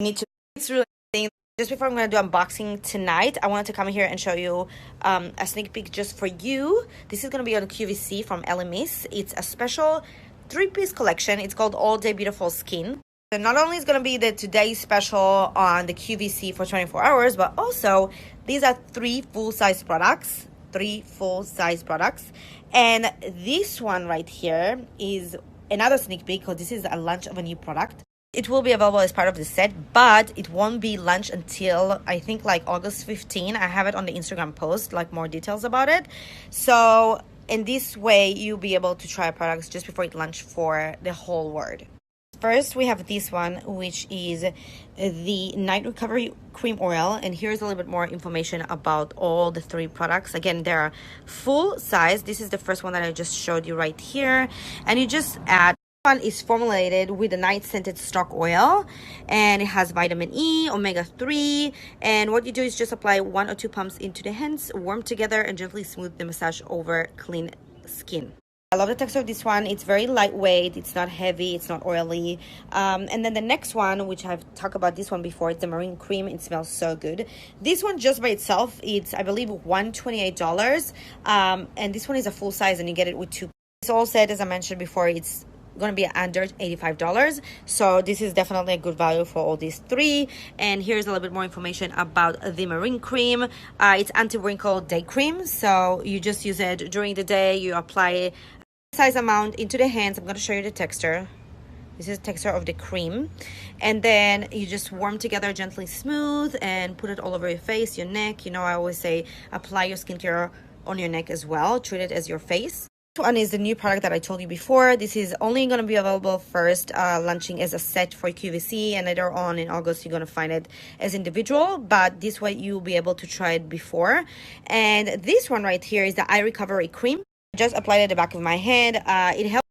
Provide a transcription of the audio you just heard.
need to, it's really thing. Just before I'm going to do unboxing tonight, I wanted to come here and show you a sneak peek just for you. This is going to be on QVC from Elemis. It's a special 3-piece collection. It's called All Day Beautiful Skin. And not only is going to be the today's special on the QVC for 24 hours, but also these are 3 full-size products. 3 full-size products. And this one right here is another sneak peek because this is a launch of a new product. It will be available as part of the set, but it won't be launched until I think like August 15. I have it on the Instagram post, like more details about it. So in this way, you'll be able to try products just before it launches for the whole world. First, we have this one, which is the Night Recovery Cream-Oil. And here's a little bit more information about all the 3 products. Again, they're full size. This is the first one that I just showed you right here. And you just add, one is formulated with a night scented stock oil. And it has vitamin E, omega-3. And what you do is just apply 1 or 2 pumps into the hands, warm together, and gently smooth the massage over clean skin. I love the texture of this one. It's very lightweight. It's not heavy. It's not oily. And then the next one, which I've talked about this one before, it's the Marine Cream. It smells so good. This one just by itself, it's, I believe, $128. And this one is a full size and you get it with 2. It's all said, as I mentioned before, it's going to be under $85. So this is definitely a good value for all these 3. And here's a little bit more information about the Marine Cream. It's anti-wrinkle day cream. So you just use it during the day. You apply size amount into the hands. I'm going to show you the texture. This is the texture of the cream, and then you just warm together, gently smooth, and put it all over your face, your neck. You know, I always say apply your skincare on your neck as well. Treat it as your face. This one is the new product that I told you before. This is only going to be available first, launching as a set for QVC, and later on in August you're going to find it as individual, but this way you'll be able to try it before. And this one right here is the Eye Recovery Cream. Just applied it at the back of my hand. It helps